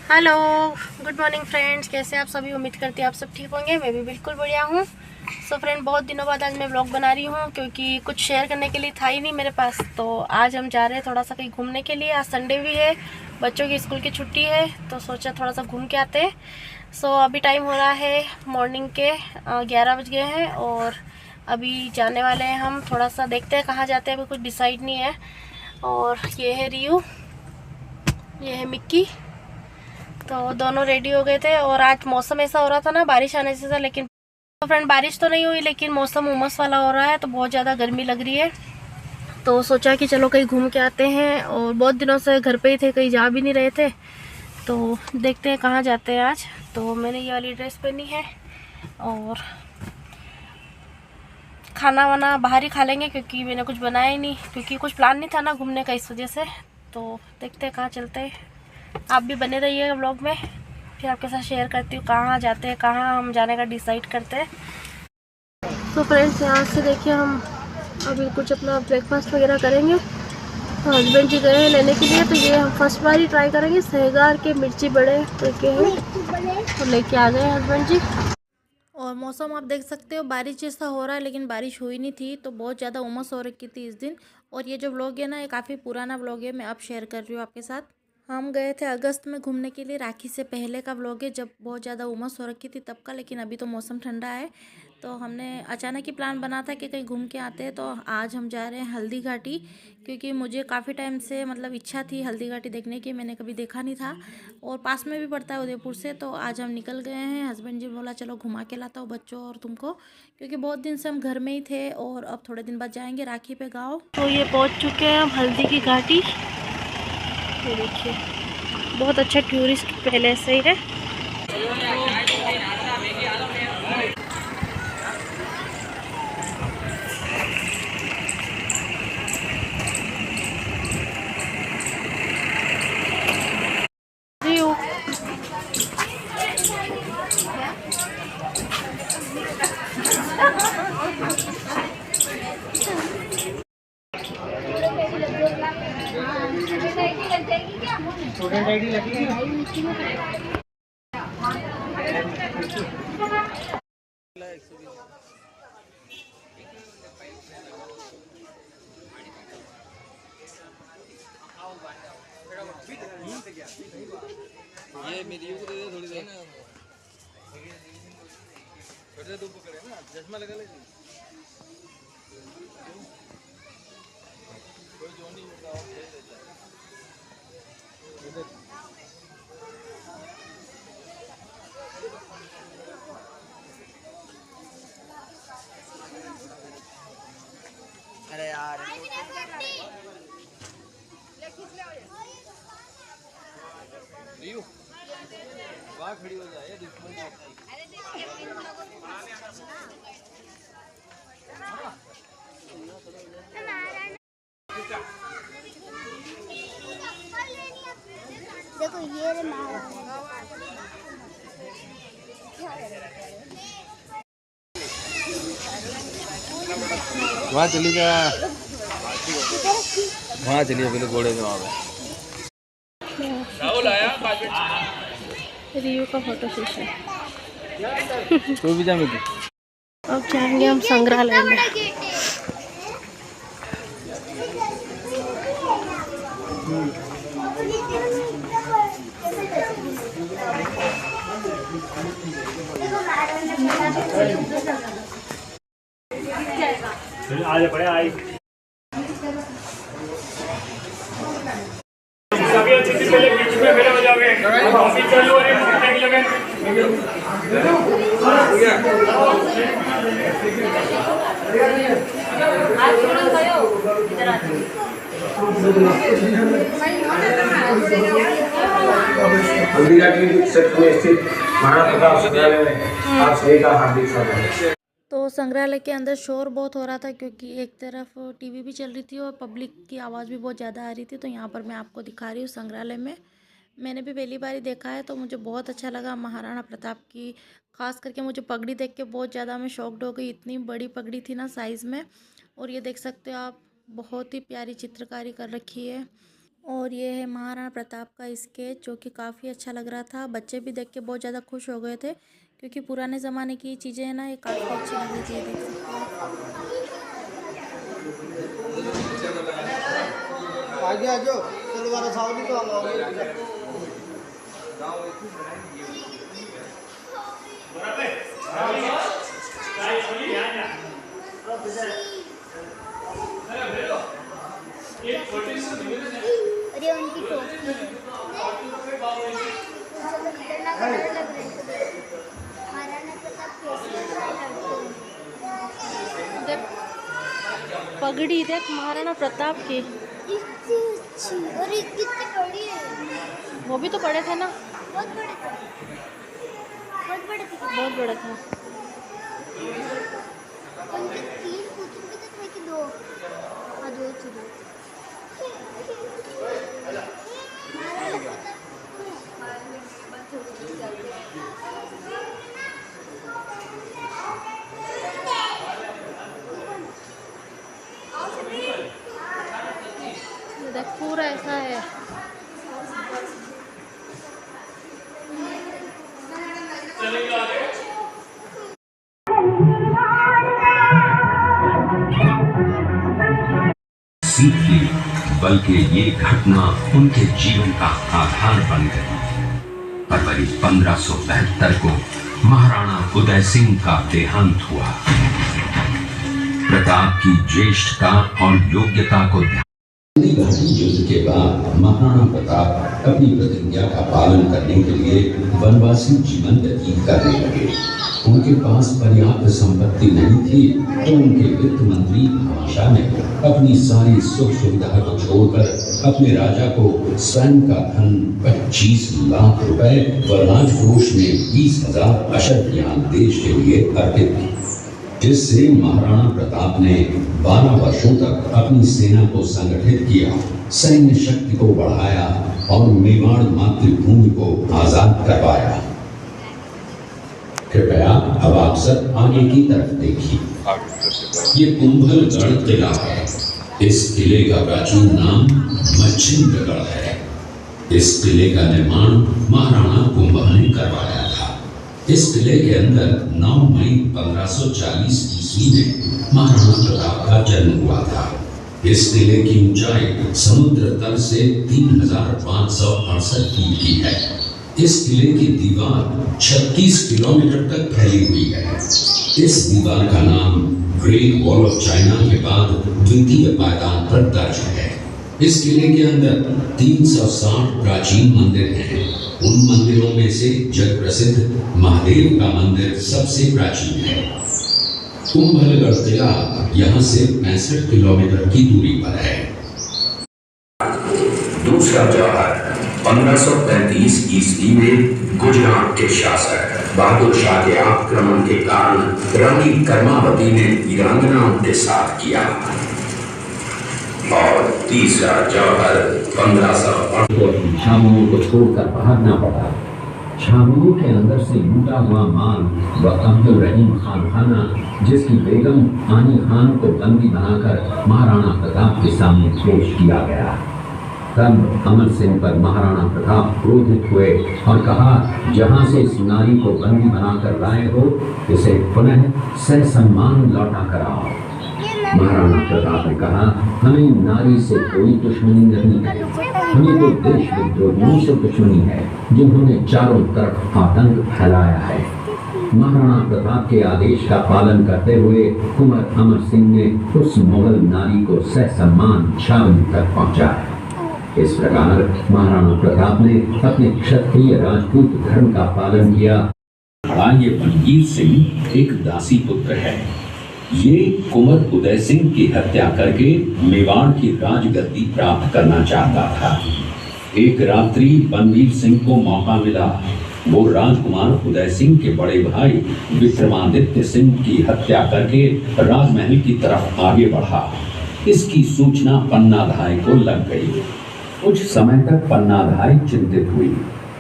Hello, good morning friends. कैसे आप सभी? उम्मीद करती हैं आप सब ठीक होंगे। मैं भी बिल्कुल बढ़िया हूँ। सो फ्रेंड, बहुत दिनों बाद आज मैं व्लॉग बना रही हूँ क्योंकि कुछ शेयर करने के लिए था ही नहीं मेरे पास। तो आज हम जा रहे हैं थोड़ा सा कहीं घूमने के लिए। आज संडे भी है, बच्चों की स्कूल की छुट्टी है, तो सोचा थोड़ा सा घूम के आते हैं। सो अभी टाइम हो रहा है मॉर्निंग के 11 बज गए हैं और अभी जाने वाले हैं हम। थोड़ा सा देखते हैं कहाँ जाते हैं, अभी कुछ डिसाइड नहीं है। और ये है रियू, ये है मिक्की। तो दोनों रेडी हो गए थे और आज मौसम ऐसा हो रहा था ना, बारिश आने से था, लेकिन तो फ्रेंड बारिश तो नहीं हुई, लेकिन मौसम उमस वाला हो रहा है, तो बहुत ज़्यादा गर्मी लग रही है। तो सोचा कि चलो कहीं घूम के आते हैं, और बहुत दिनों से घर पे ही थे, कहीं जा भी नहीं रहे थे। तो देखते हैं कहाँ जाते हैं आज। तो मैंने ये वाली ड्रेस पहनी है और खाना वाना बाहर ही खा लेंगे क्योंकि मैंने कुछ बनाया ही नहीं, क्योंकि कुछ प्लान नहीं था ना घूमने का, इस वजह से। तो देखते हैं कहाँ चलते हैं। आप भी बने रहिएगा व्लॉग में, फिर आपके साथ शेयर करती हूँ कहाँ जाते हैं, कहाँ हम जाने का डिसाइड करते हैं। तो फ्रेंड्स, यहाँ से देखिए हम अभी कुछ अपना ब्रेकफास्ट वगैरह करेंगे। तो हस्बैंड जी गए हैं लेने के लिए, तो ये हम फर्स्ट बार ही ट्राई करेंगे। सहगार के मिर्ची बड़े करके हैं, तो लेके आ गए हस्बैंड जी। और मौसम आप देख सकते हो बारिश जैसा हो रहा है, लेकिन बारिश हुई नहीं थी, तो बहुत ज़्यादा उमस हो रखी थी इस दिन। और ये जो व्लॉग है ना, ये काफ़ी पुराना व्लॉग है, मैं अब शेयर कर रही हूँ आपके साथ। हम गए थे अगस्त में घूमने के लिए, राखी से पहले का व्लॉग है, जब बहुत ज़्यादा उमस हो रखी थी तब का। लेकिन अभी तो मौसम ठंडा है, तो हमने अचानक ही प्लान बना था कि कहीं घूम के आते हैं। तो आज हम जा रहे हैं हल्दी घाटी, क्योंकि मुझे काफ़ी टाइम से मतलब इच्छा थी हल्दी घाटी देखने की, मैंने कभी देखा नहीं था। और पास में भी पड़ता है उदयपुर से। तो आज हम निकल गए हैं, हस्बैंड जी बोला चलो घुमा के लाता हूँ बच्चों और तुमको, क्योंकि बहुत दिन से हम घर में ही थे और अब थोड़े दिन बाद जाएंगे राखी पे गाँव। तो ये पहुँच चुके हैं हम हल्दी की घाटी। ये देखिए, बहुत अच्छा टूरिस्ट पहले से ही है। स्टूडेंट आईडी लगी है। ये मेरी को दे दे थोड़ी देर ना, धूप पकड़े ना, चश्मा लगा ले। कोई जो नहीं होता और ले लेता है। अरे यार रियू वहाँ खड़ी हो जाए दुश्मन। देखो ये रे वहाँ चली गया, वहाँ चलिए पहले घोड़े में वहाँ पे रियू का फोटो सेशन। तो भी जा मिली। अब जाएंगे हम संग्रहालय में। आज पड़े आई सभी अच्छी से पहले बीच में खड़े हो जाओगे। अभी चालू वाले मुझे लगे हल्दी घाटी क्षेत्र में स्थित महाराणा प्रताप संग्रहालय में आप सभी का हार्दिक स्वागत है। तो संग्रहालय के अंदर शोर बहुत हो रहा था, क्योंकि एक तरफ टीवी भी चल रही थी और पब्लिक की आवाज़ भी बहुत ज़्यादा आ रही थी। तो यहाँ पर मैं आपको दिखा रही हूँ संग्रहालय में। मैंने भी पहली बार ही देखा है, तो मुझे बहुत अच्छा लगा महाराणा प्रताप की। खास करके मुझे पगड़ी देख के बहुत ज़्यादा मैं शॉक्ड हो गई, इतनी बड़ी पगड़ी थी ना साइज़ में। और ये देख सकते हो आप, बहुत ही प्यारी चित्रकारी कर रखी है। और ये है महाराणा प्रताप का स्केच, जो कि काफ़ी अच्छा लग रहा था। बच्चे भी देख के बहुत ज़्यादा खुश हो गए थे, क्योंकि पुराने ज़माने की चीज़ें हैं ना, ये काफ़ी अच्छी लग रही थी। ये देख सकते हैं। आगे आ जाओ, चलो वाला सावली तो आओ। अरे उनकी टोपी है। खतरनाक लग रही है। महाराणा प्रताप कैसे लड़ते हैं। देख पगड़ी, देख महाराणा प्रताप की। इतनी अच्छी और कितनी बड़ी है। वो भी तो बड़े थे ना, बहुत बड़े थे, बहुत बड़े थे। बहुत बड़े थे। उनके 3 पुत्र भी तो थे कि 2? हाँ 2 थे। ये देख पूरा ऐसा है। सीख ली, बल्कि ये घटना उनके जीवन का आधार बन गई। फरवरी 1572 को महाराणा उदय सिंह का देहांत हुआ। प्रताप की ज्येष्ठता और योग्यता को घाटी युद्ध के बाद महाराणा प्रताप अपनी प्रतिज्ञा का पालन करने के लिए वनवासी जीवन व्यतीत करने लगे। उनके पास पर्याप्त संपत्ति नहीं थी, तो उनके वित्त मंत्री भामाशाह ने अपनी सारी सुख सुविधा को छोड़कर अपने राजा को स्वयं का धन 25 लाख रुपए व राजकोष में 20,000 अशर्फियां देश के लिए अर्पित की, जिससे महाराणा प्रताप ने 12 वर्षों तक अपनी सेना को संगठित किया, सैन्य शक्ति को बढ़ाया और मेवाड़ मातृभूमि को आजाद करवाया। कृपया अब आप सब आगे की तरफ देखिए। ये कुंभलगढ़ किला है। इस किले का प्राचीन नाम मच्छिंद्रगढ़ है। इस किले का निर्माण महाराणा कुंभा ने करवाया था। इस किले के अंदर 9 मई 1540 ईस्वी में महाराणा प्रताप का जन्म हुआ था। इस किले की ऊंचाई समुद्र तल से 3568 फीट की है। इस किले की दीवार 36 किलोमीटर तक फैली हुई है। इस दीवार का नाम ग्रेट वॉल ऑफ चाइना के बाद द्वितीय पायदान पर दर्ज है। इस किले के अंदर 360 प्राचीन मंदिर हैं। उन मंदिरों में से जग प्रसिद्ध महादेव का मंदिर सबसे प्राचीन है। कुंभलगढ़ किला यहाँ से 65 किलोमीटर की दूरी पर है। दूसरा जवाहर 1535 ईस्वी में गुजरात के शासक बहादुर शाह के आक्रमण के कारण रानी कर्मावती ने वीरांगनाओं के साथ किया। और तीसरा जवाहर 1508 छामुओं को छोड़कर भागना पड़ा। छामुओं के अंदर से लूटा हुआ माल व अब्दुल रहीम खान खाना, जिसकी बेगम आनी खान को बंदी बनाकर महाराणा प्रताप के सामने पेश किया गया। तब अमर सिंह पर महाराणा प्रताप क्रोधित हुए और कहा, जहां से इस नारी को बंदी बनाकर लाए हो, इसे पुनः ससम्मान लौटा कराओ। महाराणा प्रताप ने कहा, हमें नारी से कोई दुश्मनी नहीं है, हमें तो देश विद्रोहियों से दुश्मनी है, जिन्होंने चारों तरफ आतंक फैलाया है। महाराणा प्रताप के आदेश का पालन करते हुए कुंवर अमर सिंह ने उस मुगल नारी को ससम्मान छावनी तक पहुंचाया। इस प्रकार महाराणा प्रताप ने अपने क्षत्रिय राजपूत धर्म का पालन किया। ये बनवीर सिंह एक दासी पुत्र है। ये कुंवर उदय सिंह की हत्या करके मेवाड़ की राजगद्दी प्राप्त करना चाहता था। एक रात्रि बनवीर सिंह को मौका मिला। वो राजकुमार उदय सिंह के बड़े भाई विक्रमादित्य सिंह की हत्या करके राजमहल की तरफ आगे बढ़ा। इसकी सूचना पन्नाधाय को लग गई। कुछ समय तक पन्नाधाय चिंतित हुई।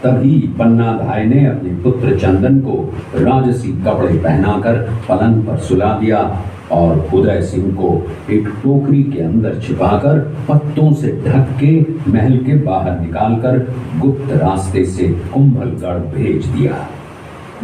तभी पन्नाधाय ने अपने पुत्र चंदन को राजसी कपड़े पहनाकर पलंग पर सुला दिया और उदय सिंह को एक टोकरी के अंदर छिपाकर पत्तों से ढक के महल के बाहर निकालकर गुप्त रास्ते से कुंभलगढ़ भेज दिया।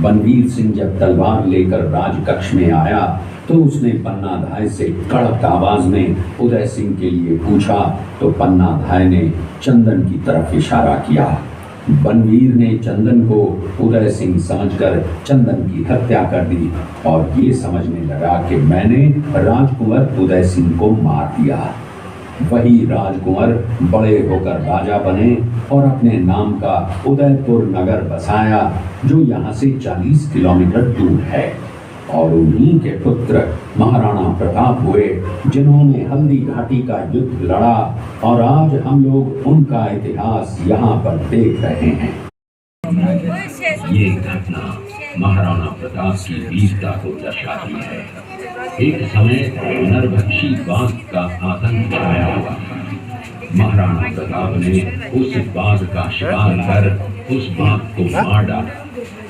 बनवीर सिंह जब तलवार लेकर राजकक्ष में आया तो उसने पन्नाधाय से कड़क आवाज में उदय सिंह के लिए पूछा तो पन्नाधाय ने चंदन की तरफ इशारा किया। बनवीर ने चंदन को उदय सिंह समझकर चंदन की हत्या कर दी और ये समझने लगा कि मैंने राजकुंवर उदय सिंह को मार दिया। वही राजकुंवर बड़े होकर राजा बने और अपने नाम का उदयपुर नगर बसाया जो यहाँ से 40 किलोमीटर दूर है। और उन्हीं के पुत्र महाराणा प्रताप हुए जिन्होंने हल्दी घाटी का युद्ध लड़ा और आज हम लोग उनका इतिहास यहाँ पर देख रहे हैं। ये घटना महाराणा प्रताप की वीरता को दर्शाती है। एक समय नरभक्षी बाघ का आतंक छाया हुआ। महाराणा प्रताप ने उस बाघ का शिकार कर उस बाघ को मार डाला।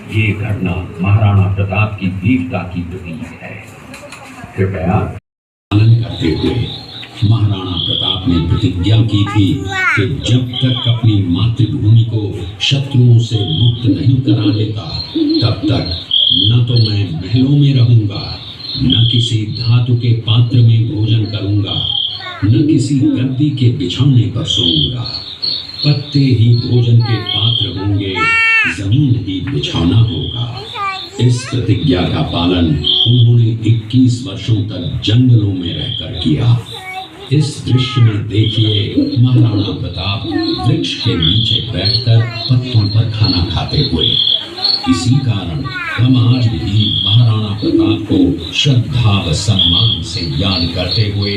ये घटना महाराणा प्रताप की वीरता की प्रतीक है। कृपया पालन करते हुए महाराणा प्रताप ने प्रतिज्ञा की थी कि जब तक अपनी मातृभूमि को शत्रुओं से मुक्त नहीं करा लेता तब तक न तो मैं महलों में रहूंगा, न किसी धातु के पात्र में भोजन करूंगा, न किसी गद्दी के बिछौने पर सोऊंगा। पत्ते ही भोजन के पात्र होंगे, जमीन ही बिछौना होगा। इस प्रतिज्ञा का पालन उन्होंने 21 वर्षों तक जंगलों में रहकर किया। इस दृश्य में देखिए महाराणा प्रताप वृक्ष के नीचे बैठकर पत्तों पर खाना खाते हुए। इसी कारण हम आज भी महाराणा प्रताप को श्रद्धा व सम्मान से याद करते हुए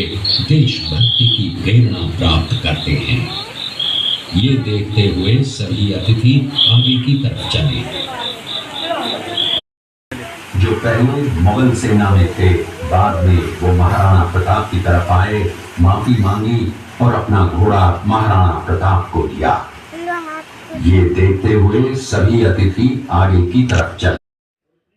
देशभक्ति की प्रेरणा प्राप्त करते हैं। ये देखते हुए सभी अतिथि आगे की तरफ चले। जो पहले मुगल सेना में थे, बाद में वो महाराणा प्रताप की तरफ आए, माफी मांगी और अपना घोड़ा महाराणा प्रताप को दिया। ये देखते हुए सभी अतिथि आगे की तरफ चले।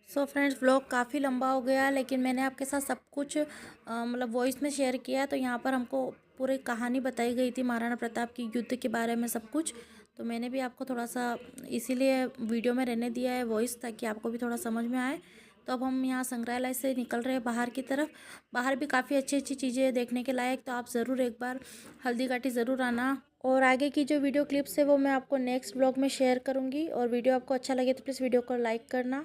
सो फ्रेंड्स, व्लॉग काफ़ी लंबा हो गया लेकिन मैंने आपके साथ सब कुछ मतलब वॉइस में शेयर किया। तो यहाँ पर हमको पूरी कहानी बताई गई थी महाराणा प्रताप की युद्ध के बारे में सब कुछ। तो मैंने भी आपको थोड़ा सा इसीलिए वीडियो में रहने दिया है वॉइस, ताकि आपको भी थोड़ा समझ में आए। तो अब हम यहाँ संग्रहालय से निकल रहे हैं बाहर की तरफ। बाहर भी काफ़ी अच्छी अच्छी चीज़ें देखने के लायक, तो आप ज़रूर एक बार हल्दी घाटी ज़रूर आना। और आगे की जो वीडियो क्लिप्स है वो मैं आपको नेक्स्ट व्लॉग में शेयर करूँगी। और वीडियो आपको अच्छा लगे तो प्लीज़ वीडियो को लाइक करना।